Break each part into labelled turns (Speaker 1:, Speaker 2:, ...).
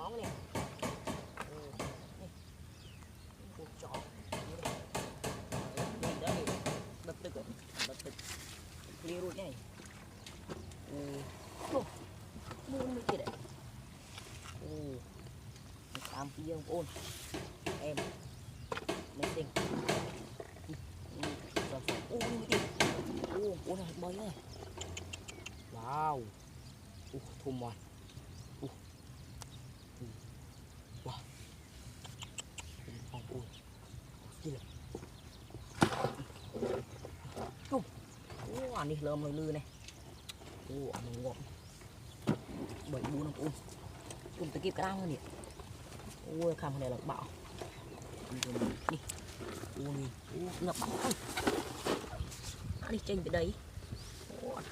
Speaker 1: chó này. Con chó. Đây, bật tức rồi, bật tức. Clear luôn này. Buông mấy kia đấy. Làm kia ôn. Em. Mấy tình. Ôi này bơi ơi. Wow. Thùm rồi. Wow. Ôi. Gì là. Anh đi lơm lư này. Anh ngon. 7 4 năm ôn. Cùng tới kịp cái đăng này. Ôi khám này là bạo. Đi. Ui, ngập bão. Đi trên cái đấy.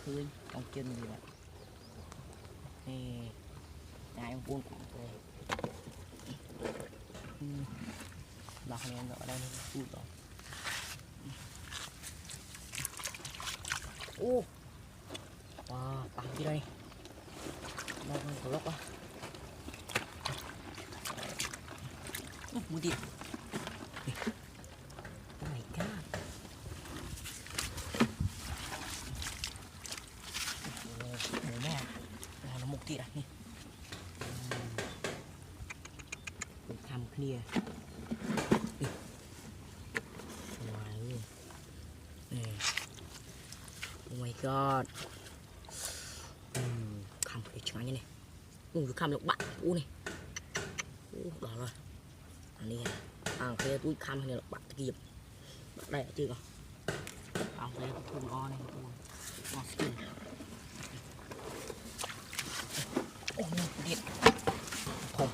Speaker 1: Khơi trong chân gì vậy. Nè. Nhà em buôn cũng rồi. Lọc này em ở đây nó phụt rồi. Wow, bắn cái đây. Đâu có lốc á. Mua điện. Oh my god. Bố mẹ. Nó một thịt à nhỉ. Thăm kia. Ngoài luôn. Oh my god. Khăm cái chán như này. Khăm lục bạn. Này. Đó rồi. Anh đi cái túi khăm này là bạn kia. Bạn đây chưa có. Đây thùng ngon này. Ngon xinh. Điện. Thùng.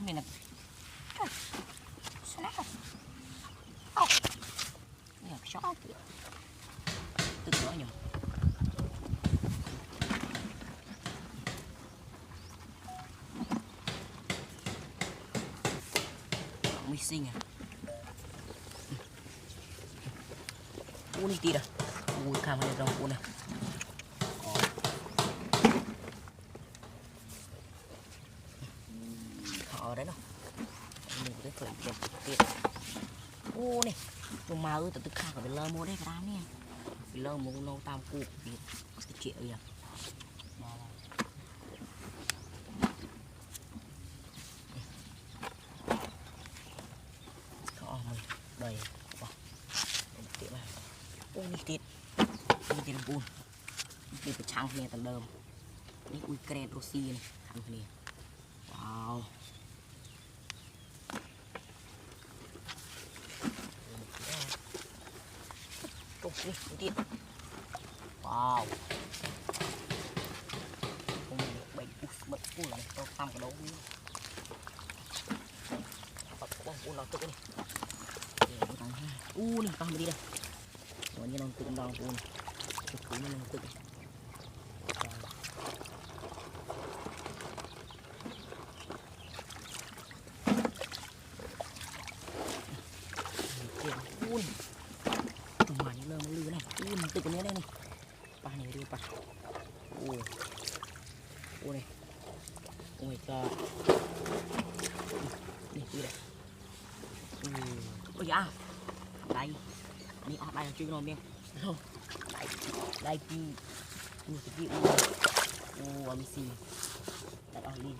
Speaker 1: Này là snack. Này là chó kìa. Tự đó nhỉ. Mới xinh à. Đi tí à. Khám này rồng này. Ở đấy nào. Mình có thể khởi kiện tiện. Này. Chúng mà từ từ khá phải lơ mua đây cái đám nè. Vì lơ mua nâu tam cụ vì cái chuyện gì à. Mình đầy. Tiện này. Đi tiết. Đi tiết buồn. Đi cái trăng này tầng đơm. Đi ui kren rosi này. Khăn này. Wow. Đi, đi. Wow. Bệnh bật này, to tăm cái đấu đi. Bật nó tức này. Này, tăm đi đây. Rồi như nó tự đau này. Cái thứ nó tự. Lư này, mình tự cái này đây này. Ba này đi ba. Này. Oh my god. Đi đi đây. Ôi da. Đây. Đi ở đây chưa nó miếng. Đây. Đây ki. Cái gì. Amazing. Đặt ở lên.